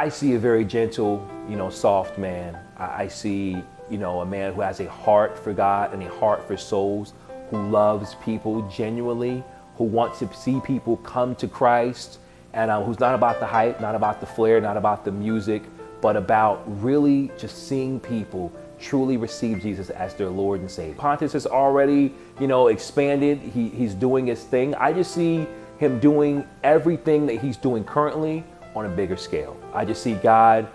I see a very gentle, soft man. I see, a man who has a heart for God and a heart for souls, who loves people genuinely, who wants to see people come to Christ, and who's not about the hype, not about the flair, not about the music, but about really just seeing people truly receive Jesus as their Lord and Savior. Pontus has already, expanded. He's doing his thing. I just see him doing everything that he's doing currently on a bigger scale. I just see God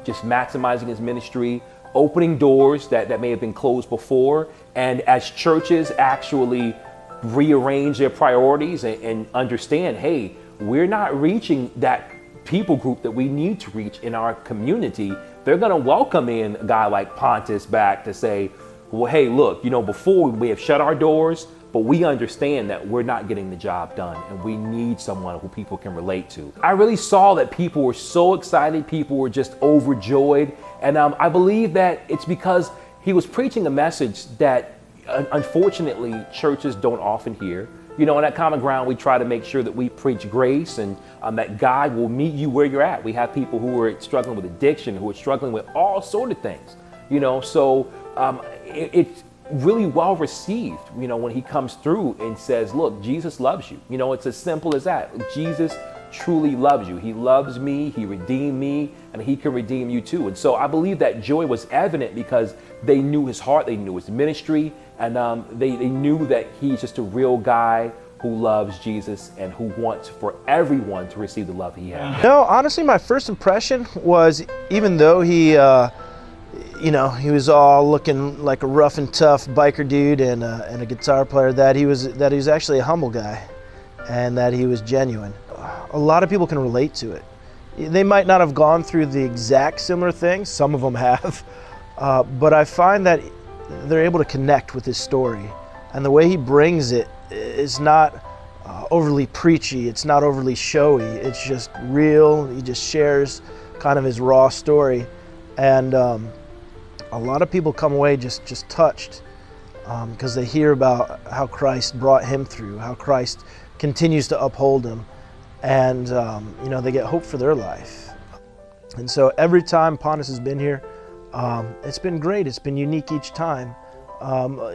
just maximizing his ministry, opening doors that may have been closed before. And as churches actually rearrange their priorities and understand, hey, we're not reaching that people group that we need to reach in our community, they're going to welcome in a guy like Pontus back to say, well, hey, look, before we have shut our doors, but we understand that we're not getting the job done and we need someone who people can relate to. I really saw that people were so excited, people were just overjoyed. And I believe that it's because he was preaching a message that unfortunately churches don't often hear. On that common ground, we try to make sure that we preach grace and that God will meet you where you're at. We have people who are struggling with addiction, who are struggling with all sort of things, so it's really well received, when he comes through and says, look, Jesus loves you. It's as simple as that. Jesus truly loves you. He loves me, he redeemed me, and he can redeem you too. And so I believe that joy was evident because they knew his heart, they knew his ministry, and they knew that he's just a real guy who loves Jesus and who wants for everyone to receive the love he has. No, honestly, my first impression was, even though he was all looking like a rough and tough biker dude and a guitar player, that he was actually a humble guy and that he was genuine. A lot of people can relate to it. They might not have gone through the exact similar things, some of them have, but I find that they're able to connect with his story. And the way he brings it is not overly preachy, it's not overly showy, it's just real. He just shares kind of his raw story. And a lot of people come away just touched because they hear about how Christ brought him through, how Christ continues to uphold him. And they get hope for their life. And so every time Pontus has been here, it's been great. It's been unique each time.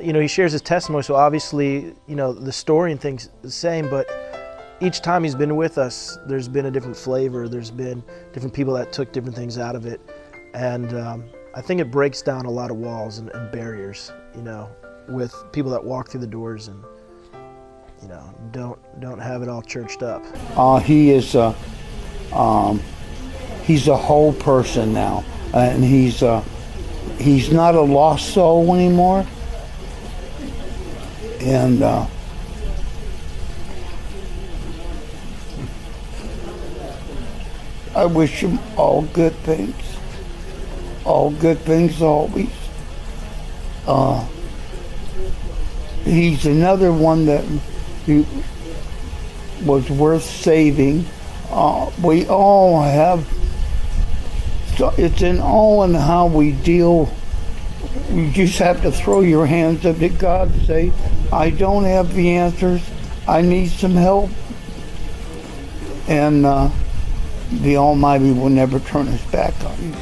He shares his testimony, so obviously, the story and things the same, but each time he's been with us, there's been a different flavor. There's been different people that took different things out of it. And I think it breaks down a lot of walls and barriers, with people that walk through the doors and don't have it all churched up. He's a whole person now, and he's not a lost soul anymore. And I wish him all good things always. He's another one that was worth saving. We all have, it's all in how we deal. You just have to throw your hands up to God and say, I don't have the answers, I need some help. And the Almighty will never turn his back on you.